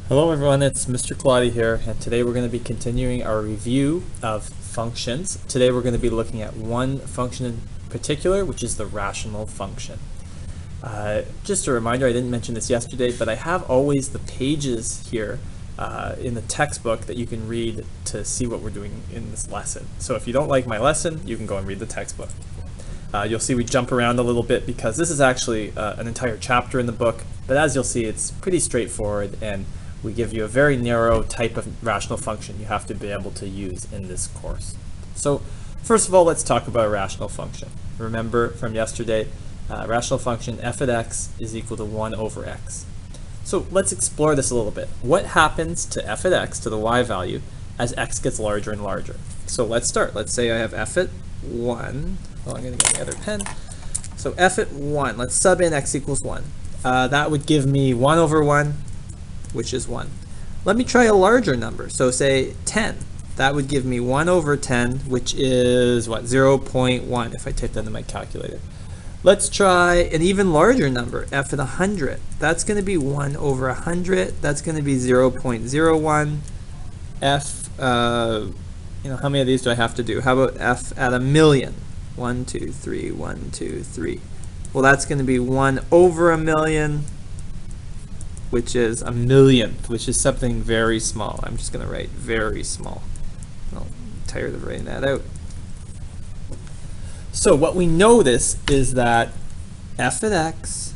Hello everyone, it's Mr. Kaladi here, and today we're going to be continuing our review of functions. Today we're going to be looking at one function in particular, which is the rational function. Just a reminder, I didn't mention this yesterday, but I have always the pages here in the textbook that you can read to see what we're doing in this lesson. So if you don't like my lesson, you can go and read the textbook. You'll see we jump around a little bit because this is actually an entire chapter in the book, but as you'll see, it's pretty straightforward, and we give you a very narrow type of rational function you have to be able to use in this course. So first of all, let's talk about a rational function. Remember from yesterday, rational function f of x is equal to 1 over x. So let's explore this a little bit. What happens to f of x, to the y value, as x gets larger and larger? So let's start. Let's say I have f at 1. Oh, I'm going to get the other pen. So f at 1, let's sub in x equals 1. That would give me 1 over 1, which is 1. Let me try a larger number. So say 10. That would give me 1 over 10, which is what, 0.1 if I type that in my calculator. Let's try an even larger number, f at 100. That's going to be 1 over 100. That's going to be 0.01. F, how many of these do I have to do? How about f at 1,000,000? 1, 2, 3, 1, 2, 3. Well, that's going to be 1 over 1,000,000, which is 1,000,000th, which is something very small. I'm just going to write very small. I'm tired of writing that out. So what we notice is that f of x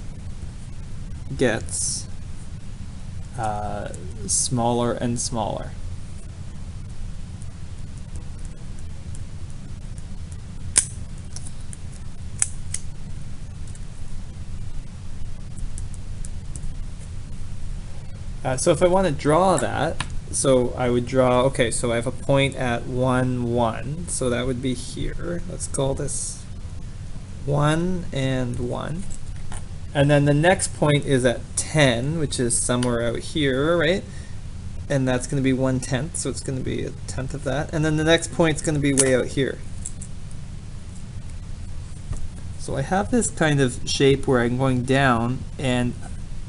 gets smaller and smaller. So if I want to draw that, so I would draw, okay, so I have a point at 1, 1, so that would be here. Let's call this 1 and 1. And then the next point is at 10, which is somewhere out here, right? And that's going to be 1/10, so it's going to be 1/10 of that. And then the next point is going to be way out here. So I have this kind of shape where I'm going down, and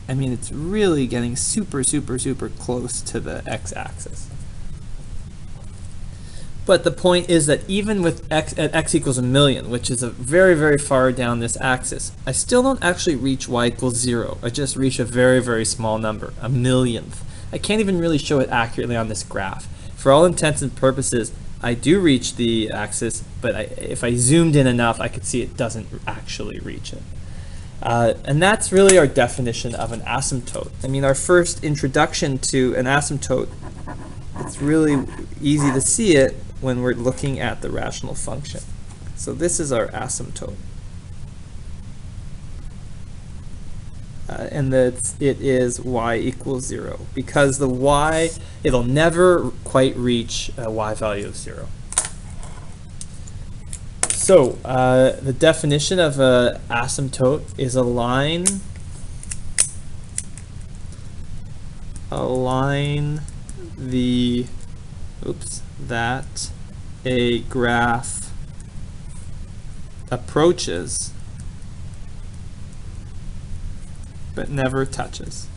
I mean, it's really getting super close to the x-axis. But the point is that even with x at x equals 1,000,000, which is a very far down this axis, I still don't actually reach y equals 0. I just reach a very small number, 1,000,000th. I can't even really show it accurately on this graph. For all intents and purposes, I do reach the axis, but if I zoomed in enough, I could see it doesn't actually reach it. And that's really our definition of an asymptote. I mean, our first introduction to an asymptote, it's really easy to see it when we're looking at the rational function. So this is our asymptote. And it is y equals 0. Because the y, it'll never quite reach a y value of 0. So the definition of an asymptote is a line that a graph approaches but never touches.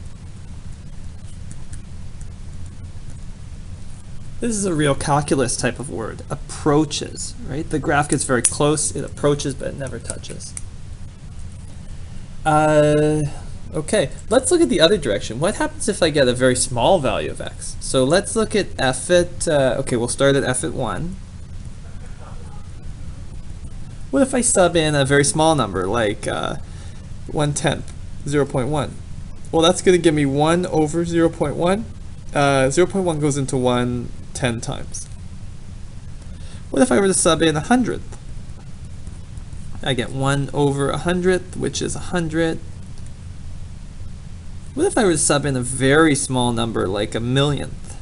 This is a real calculus type of word, approaches, right? The graph gets very close, it approaches, but it never touches. Okay, let's look at the other direction. What happens if I get a very small value of x? So let's look at f at, okay, we'll start at f at 1. What if I sub in a very small number, like 1/10, 0.1? Well, that's going to give me 1 over 0.1. 0.1 goes into 1 10 times. What if I were to sub in 100th? I get 1 over 100th, which is 100. What if I were to sub in a very small number, like 1,000,000th?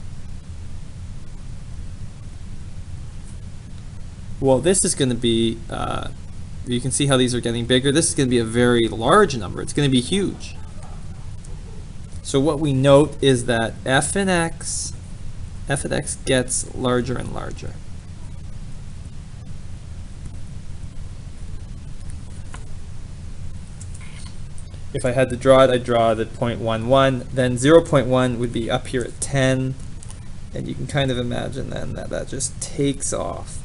Well, this is going to be, you can see how these are getting bigger. This is going to be a very large number. It's going to be huge. So what we note is that f of x gets larger and larger. if I had to draw it, I'd draw it at 0.11. Then 0.1 would be up here at 10. And you can kind of imagine then that that just takes off.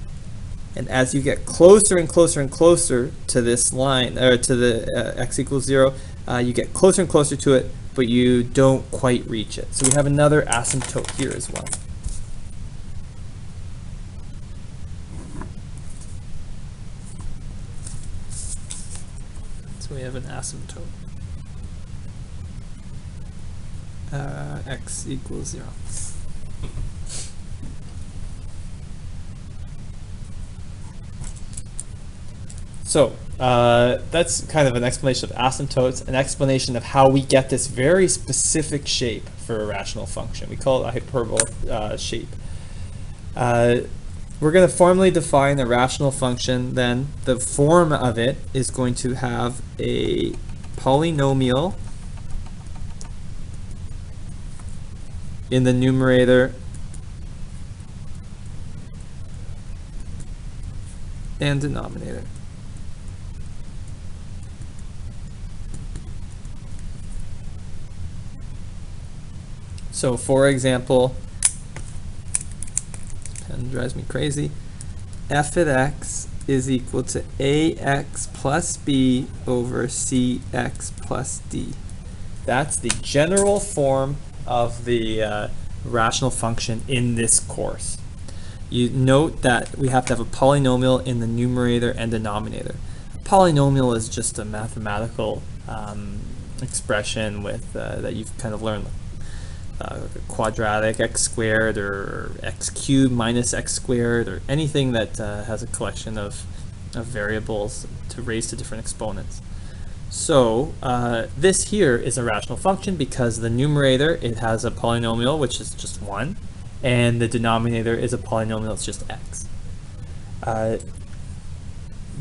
And as you get closer and closer and closer to this line, or to the x equals 0, you get closer and closer to it, but you don't quite reach it. So we have another asymptote here as well. So we have an asymptote. X equals 0. So that's kind of an explanation of asymptotes, an explanation of how we get this very specific shape for a rational function. We call it a hyperbolic shape. We're going to formally define a rational function. Then the form of it is going to have a polynomial in the numerator and denominator. So for example, this pen drives me crazy, f of x is equal to ax plus b over cx plus d. That's the general form of the rational function in this course. You note that we have to have a polynomial in the numerator and denominator. A polynomial is just a mathematical expression with that you've kind of learned. Quadratic x squared or x cubed minus x squared, or anything that has a collection of variables to raise to different exponents. So this here is a rational function because the numerator, it has a polynomial which is just 1, and the denominator is a polynomial, it's just x.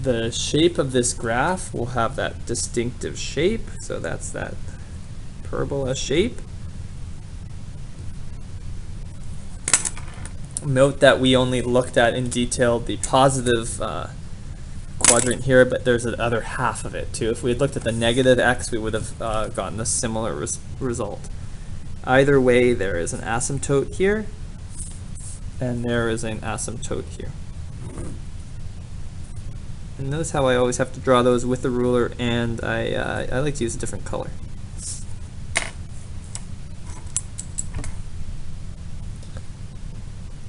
The shape of this graph will have that distinctive shape, so that's that parabola shape. Note that we only looked at in detail the positive quadrant here, but there's the other half of it too. If we had looked at the negative x, we would have gotten a similar result. Either way, there is an asymptote here, and there is an asymptote here. And notice how I always have to draw those with the ruler, and I like to use a different color.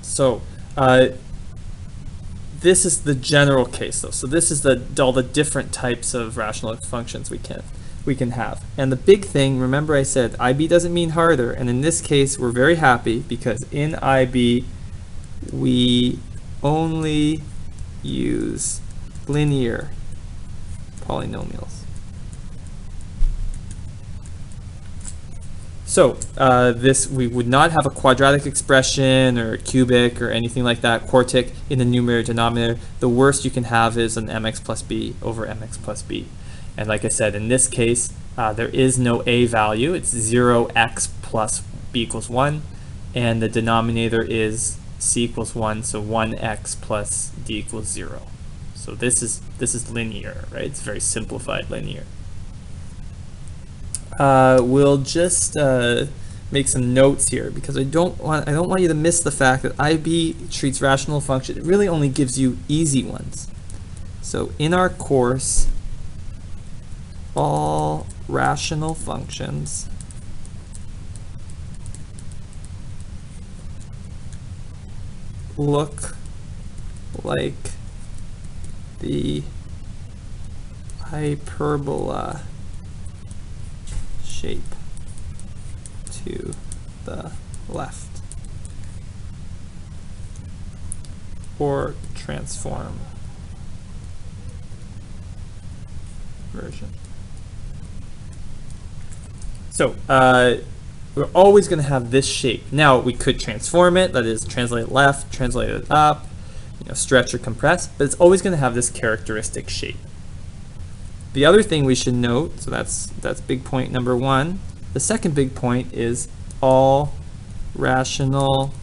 So this is the general case though. So this is all the different types of rational functions we can have. And the big thing, remember I said IB doesn't mean harder, and in this case we're very happy because in IB we only use linear polynomials. So we would not have a quadratic expression or cubic or anything like that, quartic in the numerator denominator. The worst you can have is an mx plus b over mx plus b. And like I said, in this case, there is no a value. It's 0x plus b equals 1, and the denominator is c equals 1, so 1x plus d equals 0. So this is linear, right? It's very simplified linear. We'll just make some notes here because I don't want you to miss the fact that IB treats rational function. It really only gives you easy ones. So in our course, all rational functions look like the hyperbola shape to the left, or transform version. So we're always going to have this shape. Now we could transform it, that is translate it left, translate it up, stretch or compress, but it's always going to have this characteristic shape. The other thing we should note, so that's big point number 1. The second big point is all rational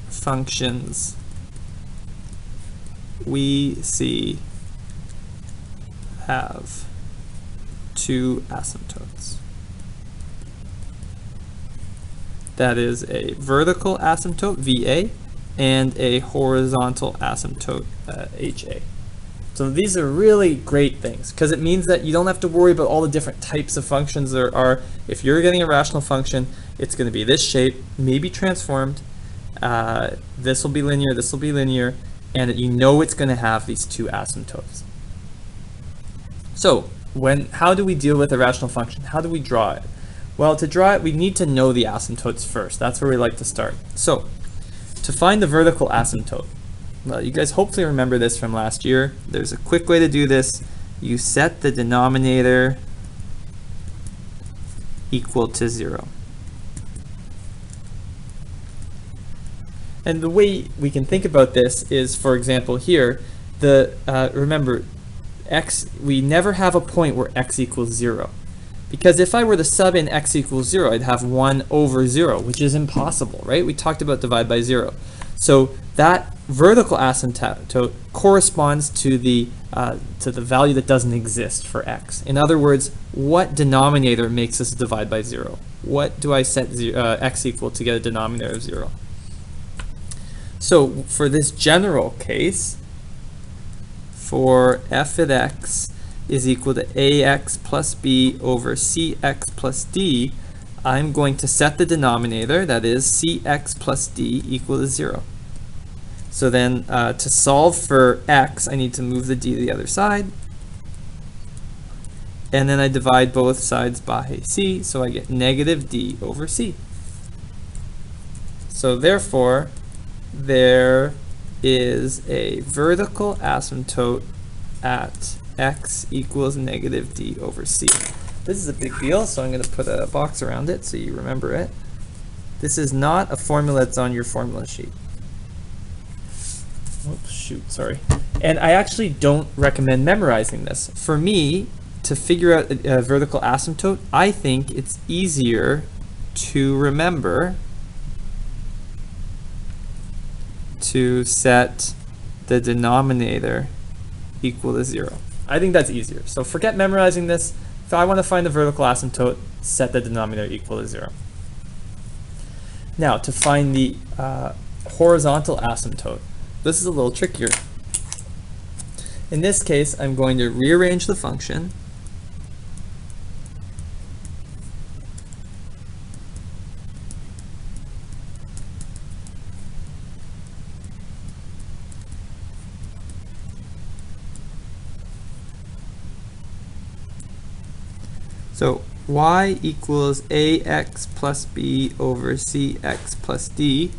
functions we see have 2 two asymptotes. That is a vertical asymptote, VA, and a horizontal asymptote, HA. So these are really great things because it means that you don't have to worry about all the different types of functions there are. If you're getting a rational function, it's going to be this shape, maybe transformed. This will be linear, and you know it's going to have these two asymptotes. So how do we deal with a rational function? How do we draw it? Well, to draw it, we need to know the asymptotes first. That's where we like to start. So to find the vertical asymptote, well, you guys hopefully remember this from last year. There's a quick way to do this. You set the denominator equal to 0. And the way we can think about this is, for example, here, remember, we never have a point where x equals 0. Because if I were to sub in x equals 0, I'd have 1 over 0, which is impossible, right? We talked about divide by 0. So that vertical asymptote corresponds to the value that doesn't exist for x. In other words, what denominator makes us divide by 0? What do I set x equal to get a denominator of 0? So for this general case, for f of x is equal to ax plus b over cx plus d, I'm going to set the denominator, that is cx plus d, equal to 0. So then to solve for x, I need to move the d to the other side. And then I divide both sides by c, so I get negative d over c. So therefore, there is a vertical asymptote at x equals negative d over c. This is a big deal, so I'm going to put a box around it so you remember it. This is not a formula that's on your formula sheet. Oops, shoot, sorry. And I actually don't recommend memorizing this. For me, to figure out a vertical asymptote, I think it's easier to remember to set the denominator equal to 0. I think that's easier. So forget memorizing this. If I want to find the vertical asymptote, set the denominator equal to 0. Now, to find the horizontal asymptote, this is a little trickier. In this case, I'm going to rearrange the function. So y equals ax plus b over cx plus d.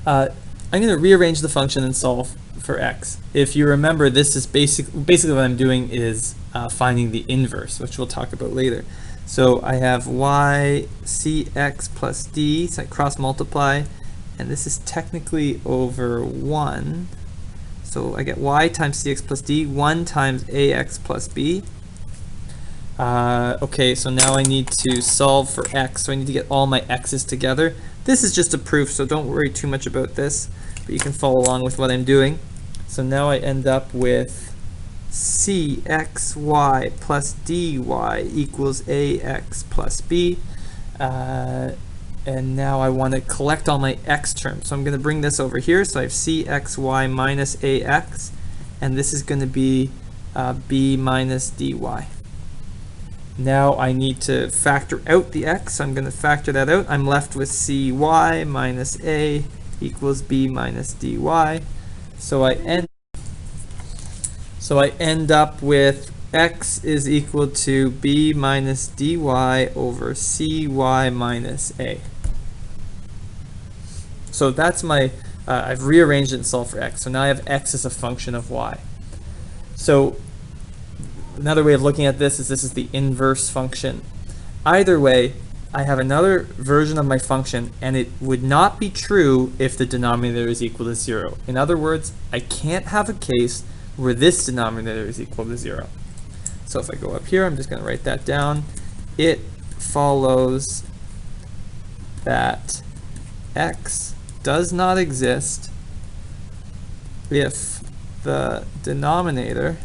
I'm going to rearrange the function and solve for x. If you remember, this is basically what I'm doing is finding the inverse, which we'll talk about later. So I have y cx plus d, so I cross multiply, and this is technically over 1. So I get y times cx plus d, 1 times ax plus b. Okay, so now I need to solve for x, so I need to get all my x's together. This is just a proof, so don't worry too much about this, but you can follow along with what I'm doing. So now I end up with cxy plus dy equals ax plus b. And now I want to collect all my x terms. So I'm going to bring this over here. So I have cxy minus ax, and this is going to be b minus dy. Now I need to factor out the x, so I'm going to factor that out. I'm left with cy minus a equals b minus dy. So I end up with x is equal to b minus dy over cy minus a. So that's my, I've rearranged it and solved for x. So now I have x as a function of y. So another way of looking at this is the inverse function. Either way, I have another version of my function, and it would not be true if the denominator is equal to 0. In other words, I can't have a case where this denominator is equal to 0. So if I go up here, I'm just going to write that down. It follows that x does not exist if the denominator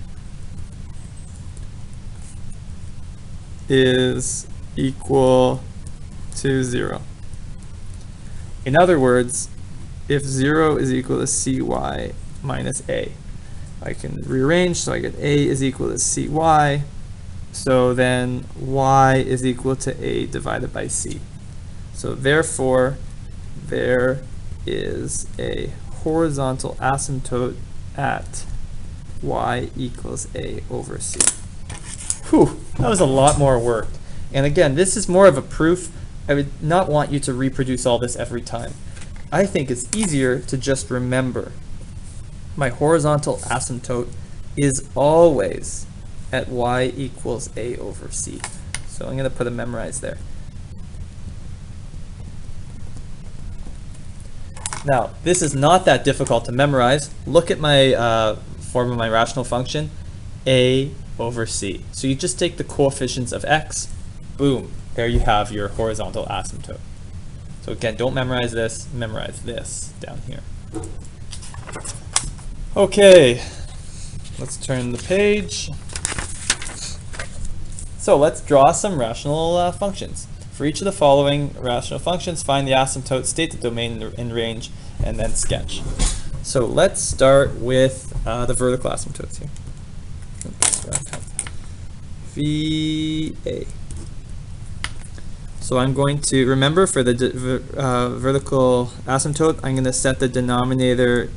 is equal to 0. In other words, if 0 is equal to cy minus a, I can rearrange so I get a is equal to cy, so then y is equal to a divided by c. So therefore, there is a horizontal asymptote at y equals a over c. Whew, that was a lot more work. And again, this is more of a proof. I would not want you to reproduce all this every time. I think it's easier to just remember my horizontal asymptote is always at y equals a over c. So I'm going to put a memorize there. Now, this is not that difficult to memorize. Look at my form of my rational function, a over c. So you just take the coefficients of x, boom, there you have your horizontal asymptote. So again, don't memorize this down here. Okay, let's turn the page. So let's draw some rational functions. For each of the following rational functions, find the asymptote, state the domain and range, and then sketch. So let's start with the vertical asymptotes here. VA. So I'm going to, remember for the vertical asymptote, I'm going to set the denominator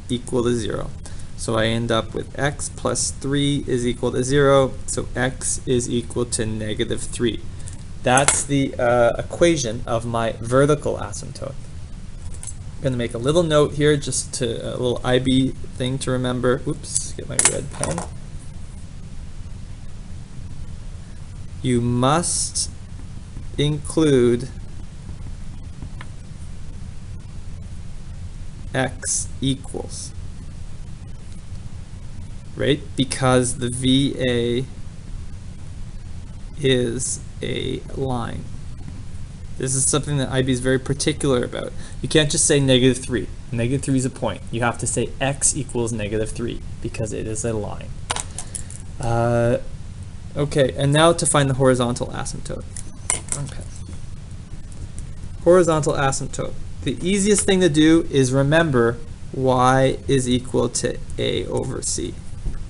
equal to 0. So I end up with x plus 3 is equal to 0, so x is equal to negative 3. That's the equation of my vertical asymptote. I'm going to make a little note here, just to a little IB thing to remember. Oops, get my red pen. You must include x equals, right? Because the VA is a line. This is something that IB is very particular about. You can't just say negative 3. Negative 3 is a point. You have to say x equals negative 3 because it is a line. Okay, and now to find the horizontal asymptote. Okay. Horizontal asymptote. The easiest thing to do is remember y is equal to a over c.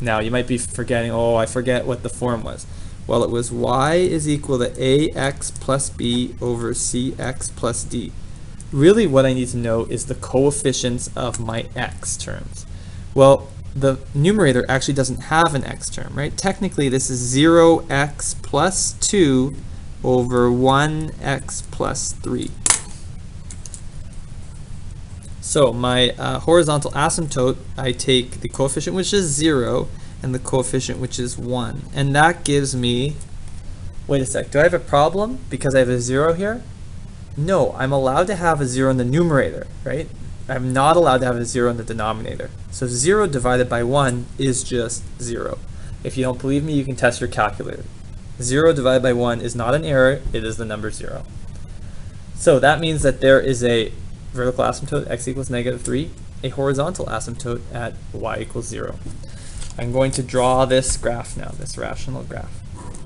Now you might be forgetting, oh, I forget what the form was. Well, it was y is equal to ax plus b over cx plus d. Really what I need to know is the coefficients of my x terms. Well, the numerator actually doesn't have an x term, right? Technically, this is 0x plus 2 over 1x plus 3. So my horizontal asymptote, I take the coefficient which is 0 and the coefficient which is 1. And that gives me, wait a sec, do I have a problem because I have a 0 here? No, I'm allowed to have a 0 in the numerator, right? I'm not allowed to have a 0 in the denominator. So 0 divided by 1 is just 0. If you don't believe me, you can test your calculator. 0 divided by 1 is not an error, it is the number 0. So that means that there is a vertical asymptote, x equals negative 3, a horizontal asymptote at y equals 0. I'm going to draw this graph now, this rational graph.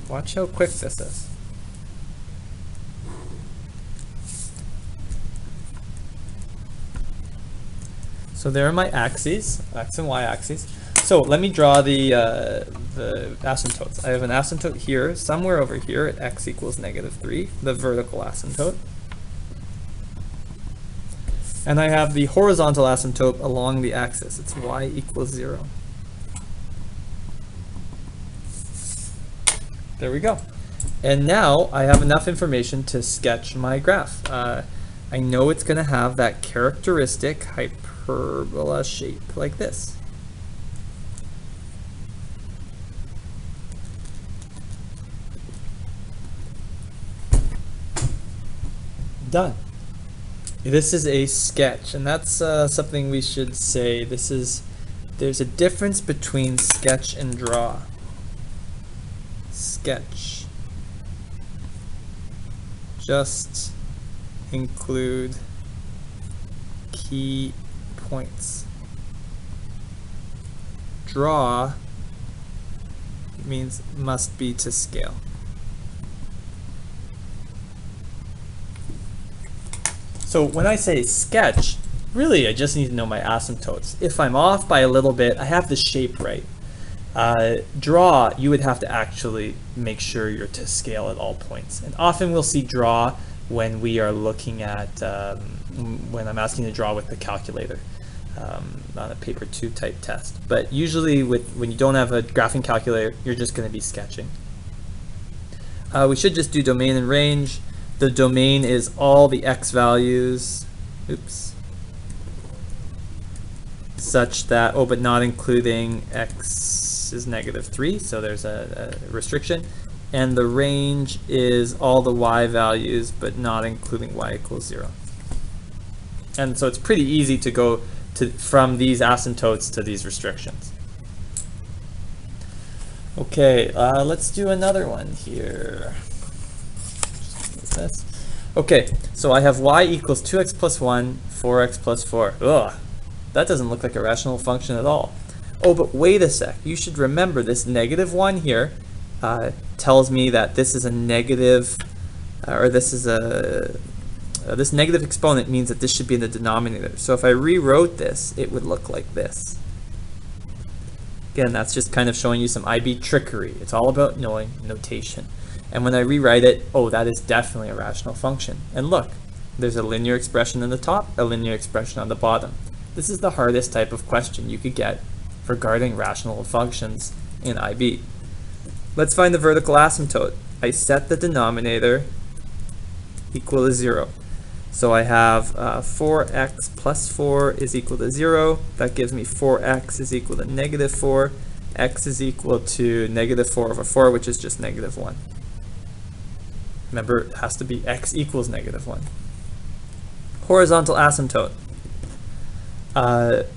Watch how quick this is. So there are my axes, x and y axes. So let me draw the asymptotes. I have an asymptote here, somewhere over here at x equals negative 3, the vertical asymptote. And I have the horizontal asymptote along the axis. It's y equals 0. There we go. And now I have enough information to sketch my graph. I know it's going to have that characteristic hyperbola shape like this. Done. This is a sketch, and that's something we should say. There's a difference between sketch and draw. Sketch. Just include key points. Draw means must be to scale. So when I say sketch, really I just need to know my asymptotes. If I'm off by a little bit, I have the shape right. Draw, you would have to actually make sure you're to scale at all points. And often we'll see draw when we are looking at, when I'm asking to draw with the calculator on a paper 2 type test. But usually when you don't have a graphing calculator, you're just going to be sketching. We should just do domain and range. The domain is all the x values, such that, but not including x is -3, so there's a restriction. And the range is all the y values, but not including y equals 0. And so it's pretty easy to go from these asymptotes to these restrictions. Okay, let's do another one here. This. Okay, so I have y equals 2x plus 1, 4x plus 4. Ugh, that doesn't look like a rational function at all. Oh, but wait a sec. You should remember this -1 here tells me that this is a negative, or this is this negative exponent means that this should be in the denominator. So if I rewrote this, it would look like this. Again, that's just kind of showing you some IB trickery. It's all about knowing notation. And when I rewrite it, oh, that is definitely a rational function. And look, there's a linear expression in the top, a linear expression on the bottom. This is the hardest type of question you could get regarding rational functions in IB. Let's find the vertical asymptote. I set the denominator equal to 0. So I have 4x plus 4 is equal to 0. That gives me 4x is equal to -4. X is equal to -4/4, which is just -1. Remember, it has to be x equals -1. Horizontal asymptote.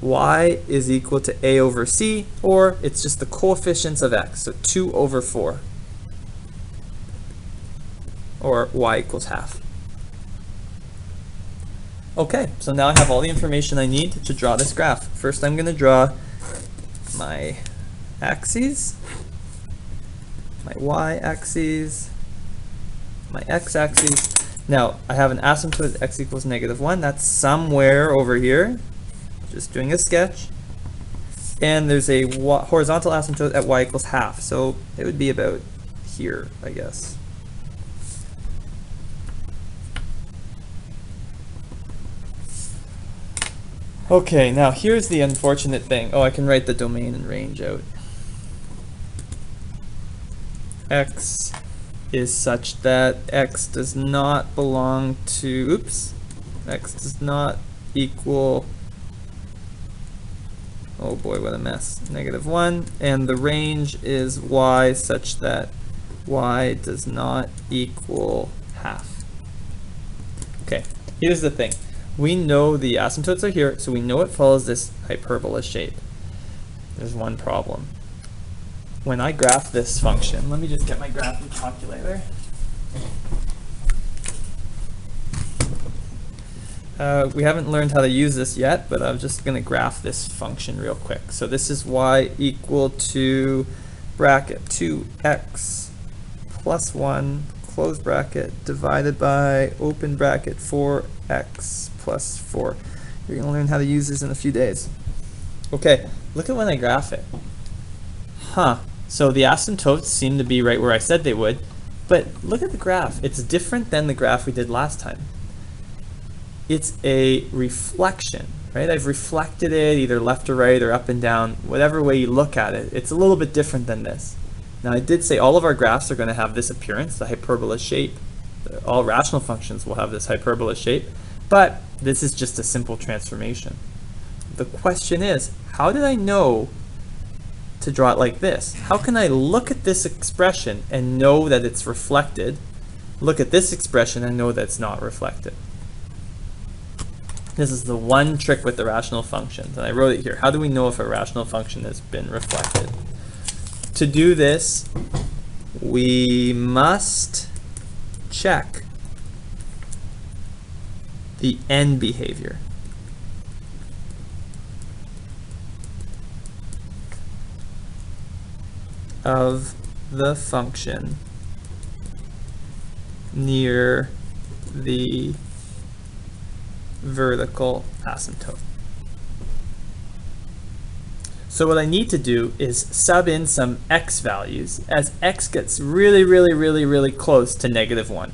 Y is equal to a over c, or it's just the coefficients of x, so 2/4. Or y equals half. Okay, so now I have all the information I need to draw this graph. First I'm going to draw my axes, my y-axes, my x-axis. Now, I have an asymptote at x equals -1. That's somewhere over here. Just doing a sketch. And there's a horizontal asymptote at y equals half. So it would be about here, I guess. Okay, now here's the unfortunate thing. Oh, I can write the domain and range out. X is such that x does not belong to, x does not equal, oh boy, what a mess, -1, and the range is y such that y does not equal half. Okay, here's the thing. We know the asymptotes are here, so we know it follows this hyperbola shape. There's one problem. When I graph this function, let me just get my graphing calculator. We haven't learned how to use this yet, but I'm just going to graph this function real quick. So this is y equal to bracket 2x plus 1 close bracket divided by open bracket 4x plus 4. You're going to learn how to use this in a few days. Okay, look at when I graph it. Huh. So the asymptotes seem to be right where I said they would, but look at the graph. It's different than the graph we did last time. It's a reflection, right? I've reflected it either left or right or up and down, whatever way you look at it. It's a little bit different than this. Now I did say all of our graphs are going to have this appearance, the hyperbola shape. All rational functions will have this hyperbola shape, but this is just a simple transformation. The question is, how did I know to draw it like this? How can I look at this expression and know that it's reflected, look at this expression and know that it's not reflected? This is the one trick with the rational functions, and I wrote it here. How do we know if a rational function has been reflected? To do this, we must check the end behavior. Of the function near the vertical asymptote. So what I need to do is sub in some x values as x gets really close to -1.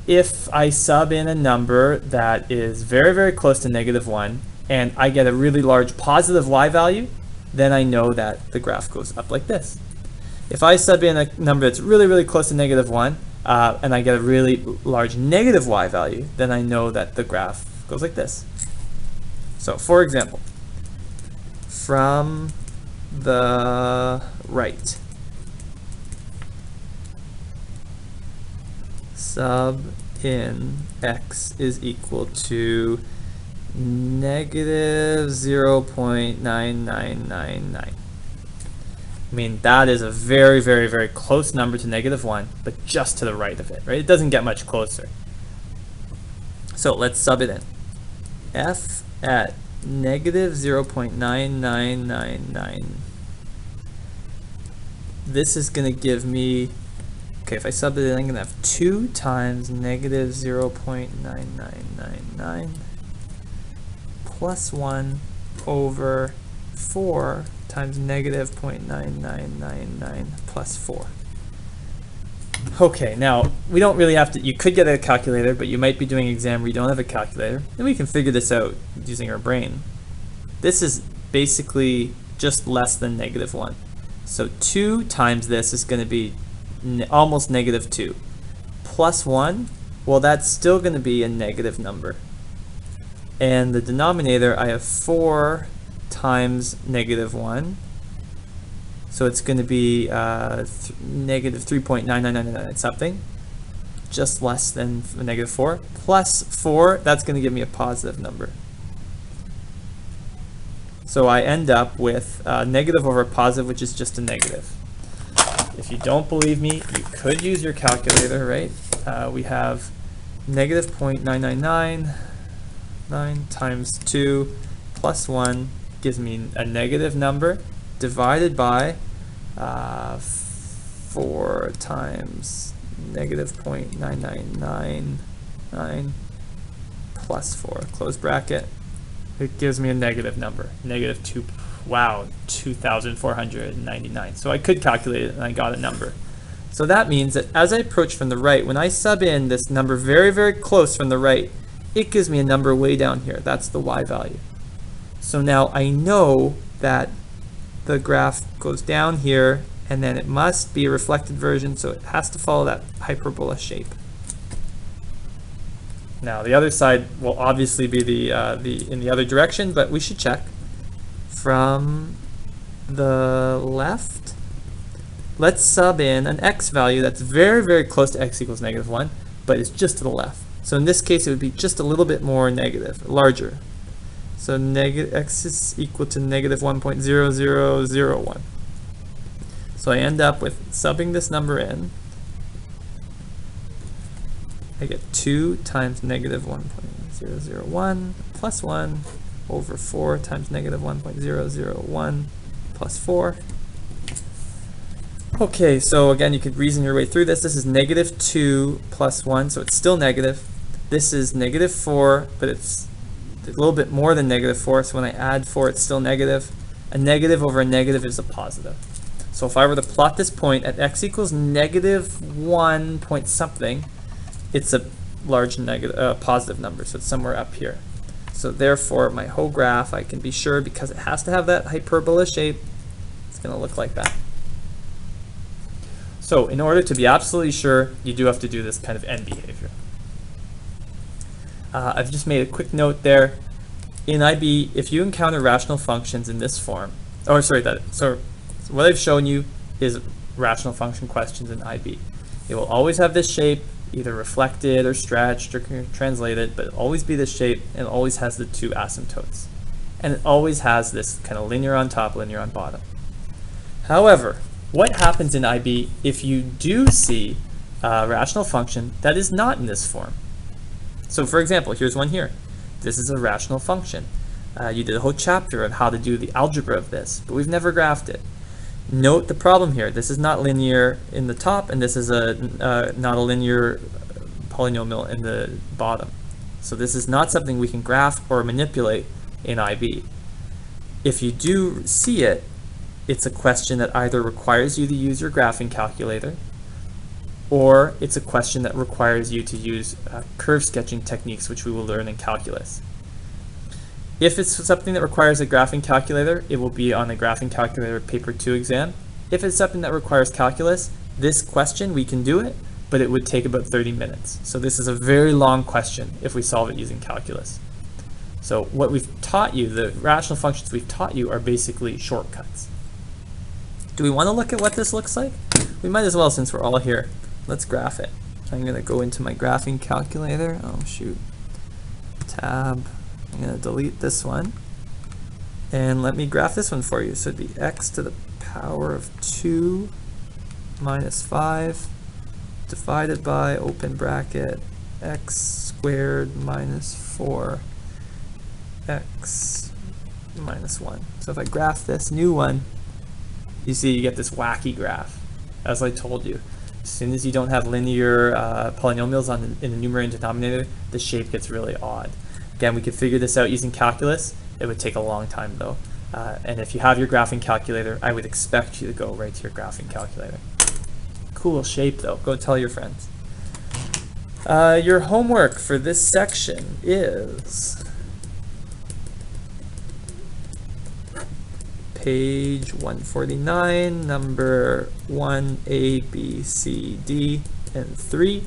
If I sub in a number that is very close to -1 and I get a really large positive y value, then I know that the graph goes up like this. If I sub in a number that's really close to -1 and I get a really large negative y value, then I know that the graph goes like this. So for example, from the right, sub in x is equal to -0.9999. I mean, that is a very close number to -1, but just to the right of it, right? It doesn't get much closer. So let's sub it in. F at -0.9999. This is going to give me, okay, if I sub it in, I'm going to have 2 times -0.9999 plus 1 over 4 times -0.9999 plus 4. Okay, now we don't really have to, you could get a calculator, but you might be doing an exam where you don't have a calculator, and we can figure this out using our brain. This is basically just less than -1. So 2 times this is going to be almost -2. Plus 1, well, that's still going to be a negative number. And the denominator, I have 4 times -1. So it's going to be -3.9999 something, just less than -4. Plus 4, that's going to give me a positive number. So I end up with negative over positive, which is just a negative. If you don't believe me, you could use your calculator, right? We have -0.9999 times 2 plus 1 gives me a negative number divided by 4 times -0.9999 plus 4, close bracket. It gives me a negative number, -2, wow, 2,499. So I could calculate it and I got a number. So that means that as I approach from the right, when I sub in this number very close from the right, it gives me a number way down here. That's the y value. So now I know that the graph goes down here, and then it must be a reflected version, so it has to follow that hyperbola shape. Now the other side will obviously be in the other direction, but we should check. From the left, let's sub in an x value that's very close to x equals -1, but it's just to the left. So in this case, it would be just a little bit more negative, larger. So x is equal to -1.0001. So I end up with subbing this number in. I get 2 times -1.001 plus 1 over 4 times -1.001 plus 4. Okay, so again, you could reason your way through this. This is -2 plus 1, so it's still negative. This is -4, but it's a little bit more than -4, so when I add 4, it's still negative. A negative over a negative is a positive. So if I were to plot this point at x equals -1 point something, it's a large negative, positive number, so it's somewhere up here. So therefore, my whole graph, I can be sure, because it has to have that hyperbola shape, it's going to look like that. So in order to be absolutely sure, you do have to do this kind of end behavior. I've just made a quick note there. In IB, if you encounter rational functions in this form, so what I've shown you is rational function questions in IB. It will always have this shape, either reflected or stretched or translated, but it'll always be this shape, and it always has the 2 asymptotes. And it always has this kind of linear on top, linear on bottom. However, what happens in IB if you do see a rational function that is not in this form? So for example, here's one here. This is a rational function. You did a whole chapter on how to do the algebra of this, but we've never graphed it. Note the problem here. This is not linear in the top, and this is not a linear polynomial in the bottom. So this is not something we can graph or manipulate in IB. If you do see it, it's a question that either requires you to use your graphing calculator, or it's a question that requires you to use curve sketching techniques, which we will learn in calculus. If it's something that requires a graphing calculator, it will be on the graphing calculator paper 2 exam. If it's something that requires calculus, this question, we can do it, but it would take about 30 minutes. So this is a very long question if we solve it using calculus. So what we've taught you, the rational functions we've taught you, are basically shortcuts. Do we want to look at what this looks like? We might as well, since we're all here. Let's graph it. I'm going to go into my graphing calculator. Oh shoot. Tab. I'm going to delete this one. And let me graph this one for you. So it'd be x to the power of 2 minus 5 divided by, open bracket, x squared minus 4 x minus 1. So if I graph this new one, you see you get this wacky graph, as I told you. As soon as you don't have linear polynomials in the numerator and denominator, the shape gets really odd. Again, we could figure this out using calculus. It would take a long time though. And if you have your graphing calculator, I would expect you to go right to your graphing calculator. Cool shape though, go tell your friends. Your homework for this section is page 149, number 1, A, B, C, D, and 3.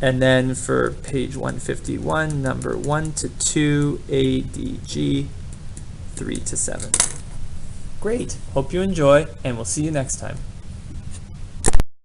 And then for page 151, number 1 to 2, A, D, G, 3 to 7. Great, hope you enjoy, and we'll see you next time.